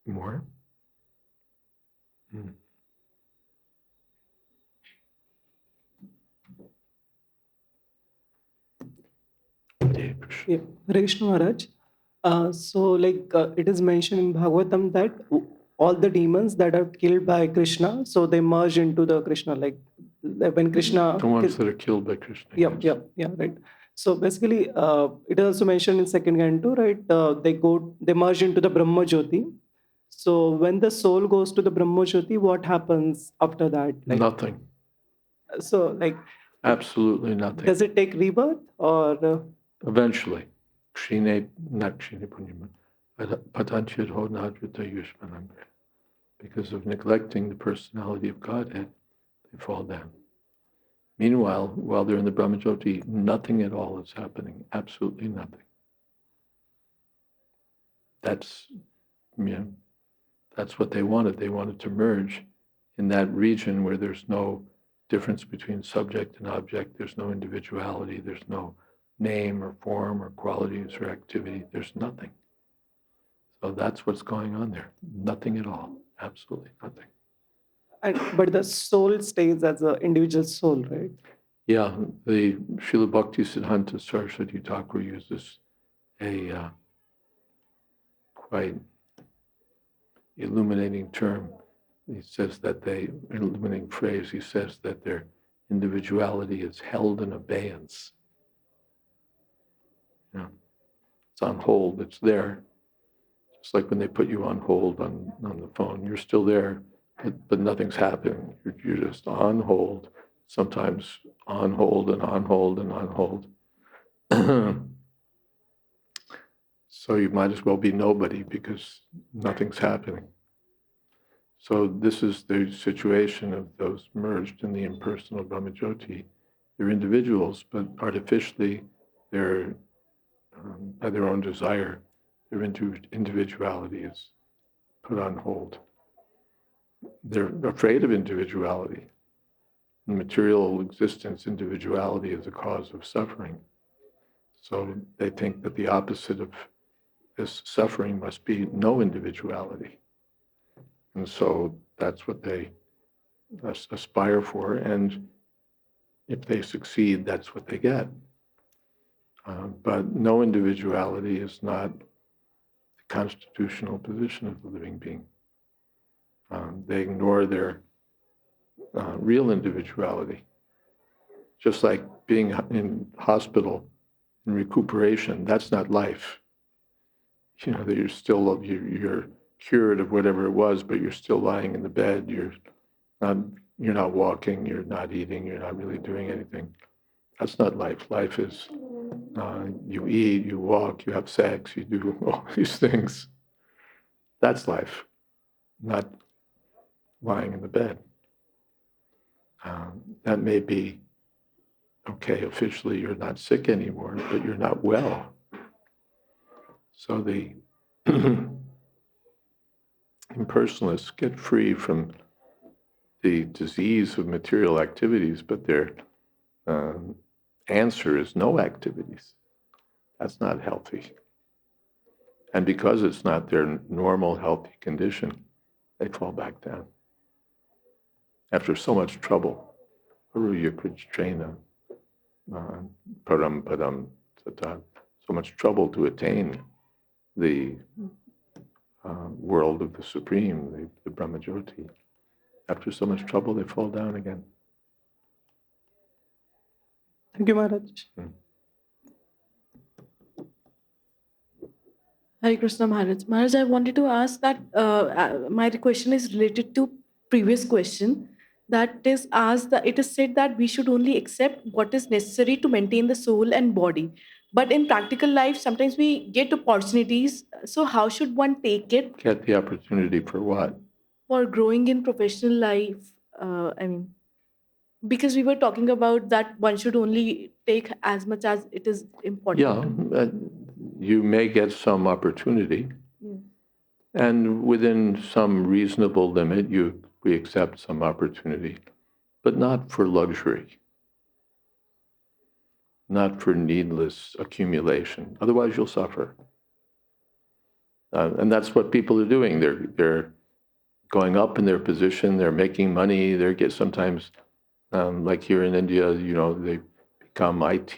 More? Yeah, Hare Krishna Maharaj. It is mentioned in Bhagavatam that all the demons that are killed by Krishna, so they merge into the Krishna. Like when Krishna. The ones that are killed by Krishna. Yep, yes. yeah, right. So basically, it is also mentioned in second canto, right? They merge into the Brahma Jyoti. So when the soul goes to the Brahma Jyoti, what happens after that? Nothing. So like. Absolutely nothing. Does it take rebirth or? Eventually. Kshine, not kshine punyama, patanchit ho nadrita yushmananga. Because of neglecting the personality of Godhead, they fall down. Meanwhile, while they're in the Brahmajyoti, nothing at all is happening. Absolutely nothing. That's what they wanted. They wanted to merge in that region where there's no difference between subject and object. There's no individuality. There's no name or form or qualities or activity. There's nothing. So that's what's going on there. Nothing at all. Absolutely nothing. But the soul stays as an individual soul, right? Yeah, the Srila Bhakti Siddhanta Saraswati Thakur uses a quite illuminating term. He says that illuminating phrase, he says that their individuality is held in abeyance. Yeah. It's on hold, it's there. It's like when they put you on hold on the phone, you're still there, but nothing's happening. You're just on hold, sometimes on hold and on hold and on hold. So you might as well be nobody because nothing's happening. So this is the situation of those merged in the impersonal Brahmajyoti. They're individuals, but artificially they're, by their own desire, their individuality is put on hold. They're afraid of individuality. In material existence, individuality is a cause of suffering. So they think that the opposite of this suffering must be no individuality. And so that's what they aspire for. And if they succeed, that's what they get. But no individuality is not the constitutional position of the living being. They ignore their real individuality. Just like being in hospital in recuperation, that's not life. That you're cured of whatever it was, but you're still lying in the bed. You're not walking. You're not eating. You're not really doing anything. That's not life. Life is you eat, you walk, you have sex, you do all these things. That's life, not lying in the bed. That may be okay. Officially, you're not sick anymore, but you're not well. So the impersonalists get free from the disease of material activities, but their answer is no activities. That's not healthy. And because it's not their normal healthy condition, they fall back down. After so much trouble, Haruya Krichtrena, Param Padam Tata, so much trouble to attain the world of the Supreme, the Brahmajyoti. After so much trouble, they fall down again. Thank you, Maharaj. Hare Krishna Maharaj. Maharaj, I wanted to ask that my question is related to previous question. that is asked that it is said that we should only accept what is necessary to maintain the soul and body. But in practical life, sometimes we get opportunities. So how should one take it Get the opportunity for what? for growing in professional life? I mean, because we were talking about that one should only take as much as it is important. Yeah, you may get some opportunity, Yeah. and within some reasonable limit, we accept some opportunity, but not for luxury, not for needless accumulation. Otherwise, you'll suffer. And that's what people are doing. They're going up in their position. They're making money. They get sometimes, like here in India, they become IT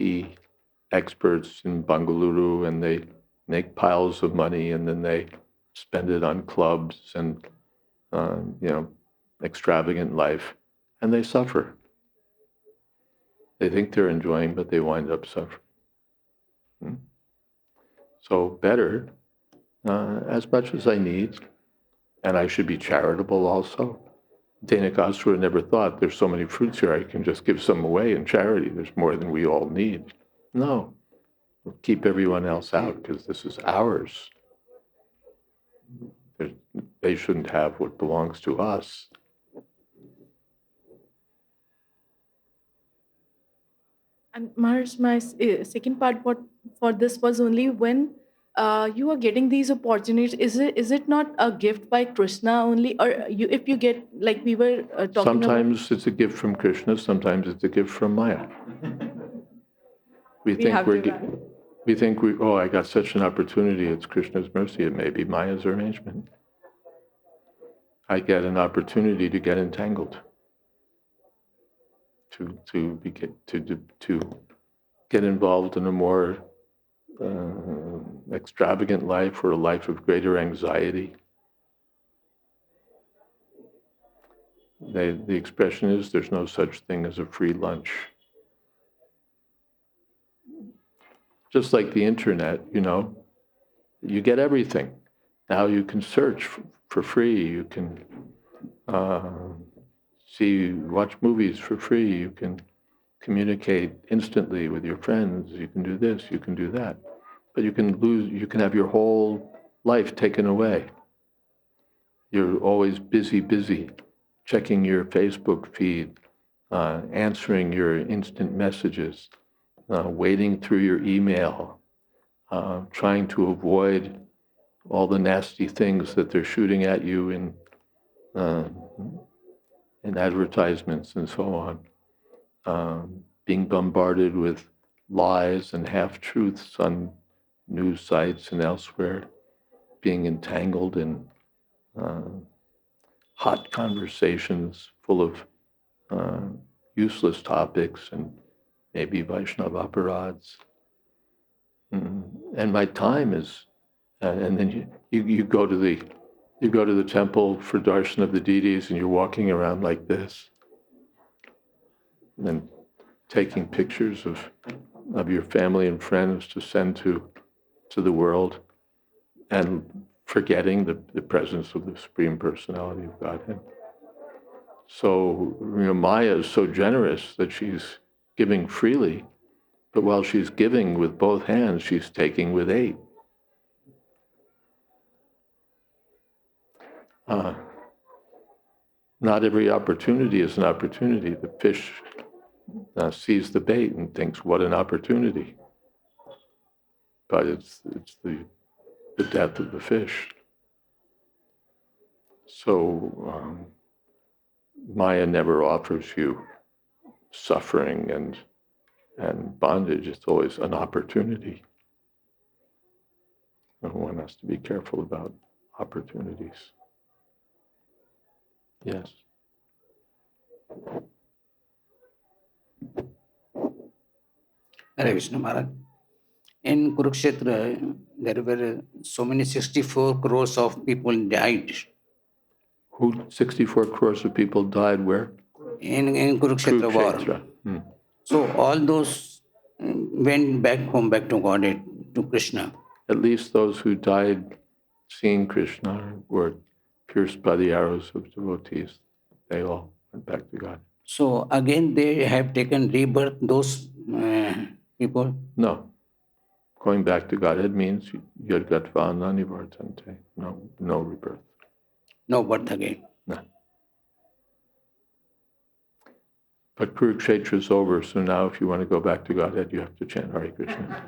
experts in Bengaluru, and they make piles of money, and then they spend it on clubs and extravagant life, and they suffer. They think they're enjoying, but they wind up suffering. So better, as much as I need, and I should be charitable also. Dhenukasura never thought there's so many fruits here, I can just give some away in charity. There's more than we all need. No, we'll keep everyone else out because this is ours. They shouldn't have what belongs to us. And Maharaj, my second part for this was only when you are getting these opportunities. Is it not a gift by Krishna only, or if you get like we were talking about? Sometimes it's a gift from Krishna, sometimes it's a gift from Maya. We think have we're, to gi- we think I got such an opportunity, it's Krishna's mercy. It may be Maya's arrangement. I get an opportunity to get entangled, to get involved in a more extravagant life or a life of greater anxiety. The expression is there's no such thing as a free lunch. Just like the internet, you get everything. Now you can search for free. You can watch movies for free. You can communicate instantly with your friends. You can do this, you can do that. But you can have your whole life taken away. You're always busy, checking your Facebook feed, answering your instant messages, wading through your email, trying to avoid all the nasty things that they're shooting at you in advertisements and so on, being bombarded with lies and half-truths on news sites and elsewhere, being entangled in hot conversations full of useless topics and maybe Vaishnava aparads. And my time is, and then you go to the temple for darshan of the deities, and you're walking around like this, and then taking pictures of your family and friends to send to the world, and forgetting the presence of the Supreme Personality of Godhead. So Maya is so generous that she's giving freely, but while she's giving with both hands, she's taking with 8. Not every opportunity is an opportunity. The fish sees the bait and thinks, what an opportunity. But it's the death of the fish. So Maya never offers you suffering and bondage. It's always an opportunity. And one has to be careful about opportunities. Yes. Hare Krishna Maharaj. In Kurukshetra, there were so many 64 crores of people died. 64 crores of people died where? In Kurukshetra war. Kurukshetra. So all those went back home, back to Godhead, to Krishna. At least those who died seeing Krishna were pierced by the arrows of devotees. They all went back to God. So again, they have taken rebirth, those people. No. Going back to Godhead means Yadgatva Nanivartante. No rebirth. No birth again. No. But Kurukshetra is over, so now if you want to go back to Godhead, you have to chant Hare Krishna.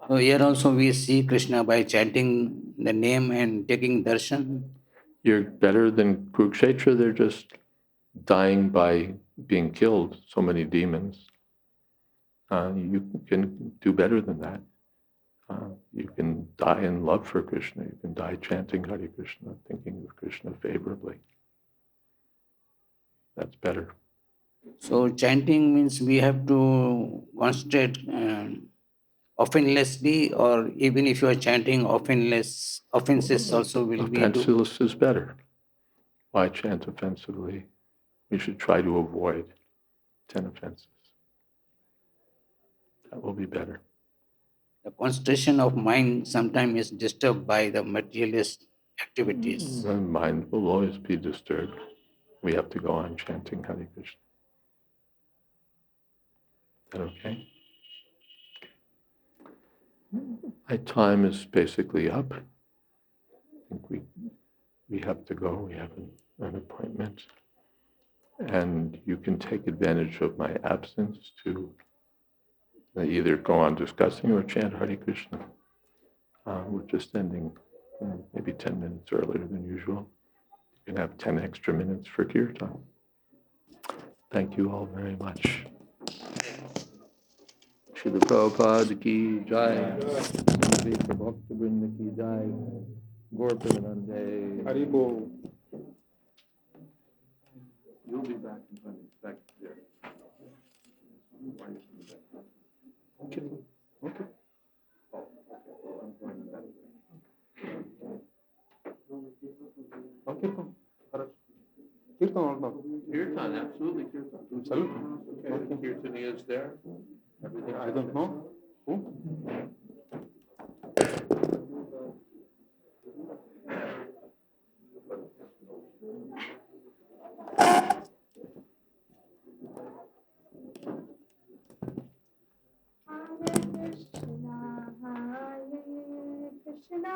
So here also we see Krishna by chanting the name and taking darshan. You're better than Kurukshetra. They're just dying by being killed, so many demons. You can do better than that. You can die in love for Krishna. You can die chanting Hare Krishna, thinking of Krishna favorably. That's better. So chanting means we have to concentrate offenselessly, or even if you are chanting offenses also will be do. Offenseless is better. Why chant offensively? We should try to avoid 10 offenses. That will be better. The concentration of mind sometimes is disturbed by the materialist activities. The mind will always be disturbed. We have to go on chanting Hare Krishna. Is that okay? My time is basically up. I think we have to go. We have an appointment. And you can take advantage of my absence to either go on discussing or chant Hare Krishna. We're just ending maybe 10 minutes earlier than usual. You can have 10 extra minutes for kirtan. Thank you all very much. Srila Prabhupada ki jai. Srila Bhakta Vrinda ki jai. Gaur Premanande. Haribo. You'll be back in 20 seconds there. Okay. Okay. Okay. Kirtan or not? Kirtan, absolutely kirtan. Absolutely. Okay. Kirtaniya is there. Everything. I don't know. Who? Krishna,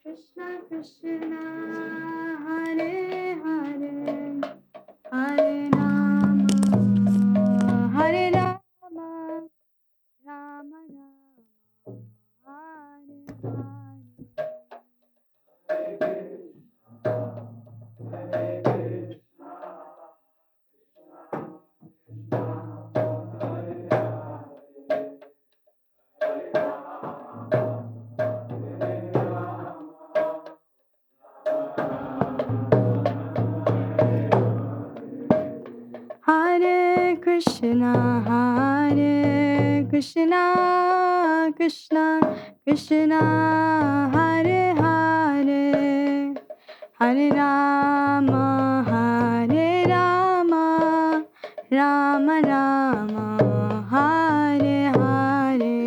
Krishna Krishna, Hare Hare, Hare Rama, Hare Rama, Rama Rama, Hare Hare. Hare Krishna, Krishna Krishna, Hare Hare, Hare Rama, Rama Rama, Hare Hare.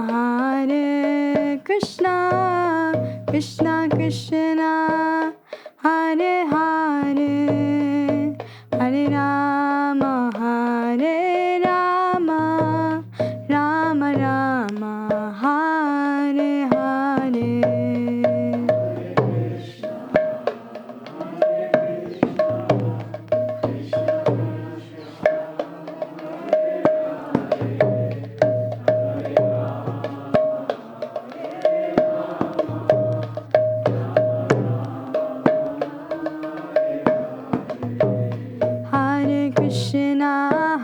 Hare Krishna, Krishna Krishna, Hare Hare, Hare Rama, Rama Rama, Hare Hare.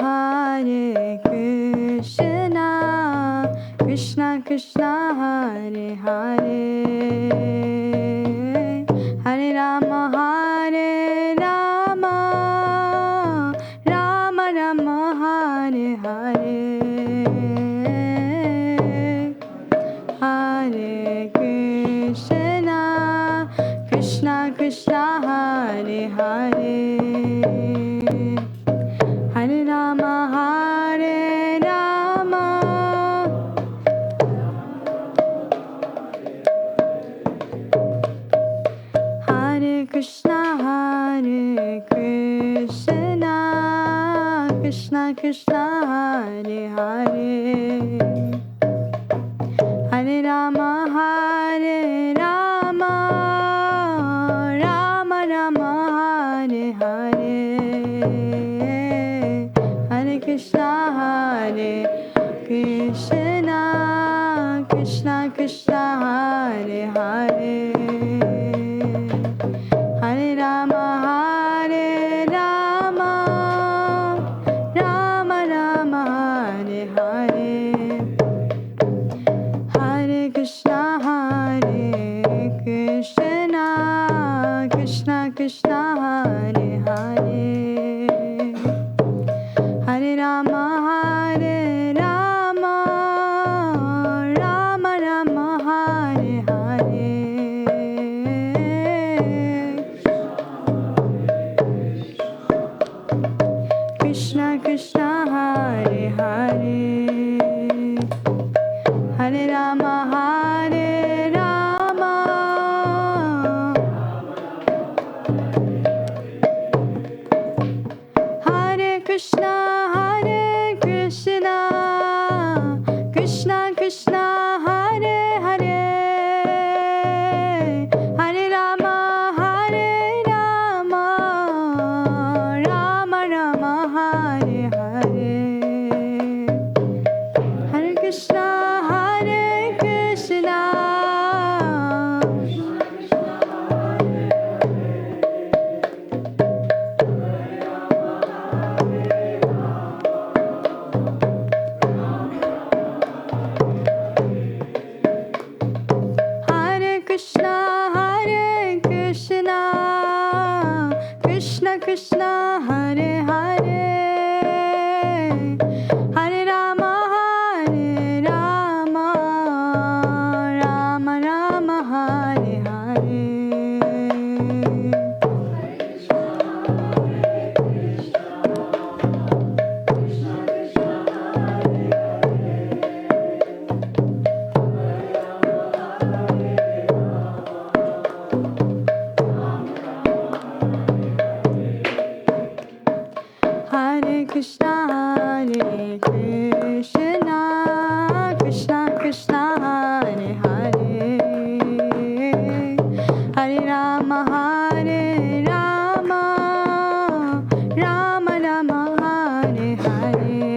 Hare Krishna, Krishna Krishna, Hare Hare, Hare Rama, Rama Rama, Hare Hare. Hare Krishna, Krishna Krishna Hare Hare, Hare Rama Hare Rama, Hare Krishna Hare Krishna, Krishna Krishna Hare Hare, Hare Rama Hare Rama, Rama Rama Hare Hare, Hare Krishna Hare Krishna, Krishna Krishna Hare Hare, Hare Rama Hare Rama, Rama Rama Hare Hare, Hare Krishna Hare Krishna, Krishna Krishna Hare Hare, Hare Rama Hare Rama, Rama Rama Hare Hare, Krishna Krishna Hare Hare, Hare Rama Hare Rama, Hare Krishna Hare Krishna, Krishna Krishna Hare Hare, Hare Rama Hare Rama, Rama Rama Hare Hare, Hare Krishna Hare Krishna, Hare Krishna Hare Krishna, Krishna Krishna Hare Hare, Hare Rama Hare Rama, Rama Rama Hare Hare, Hare Krishna Hare Krishna, Krishna Krishna Hare Hare, Hare Rama Hare Rama, Rama Rama Hare Hare,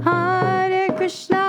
Hare Krishna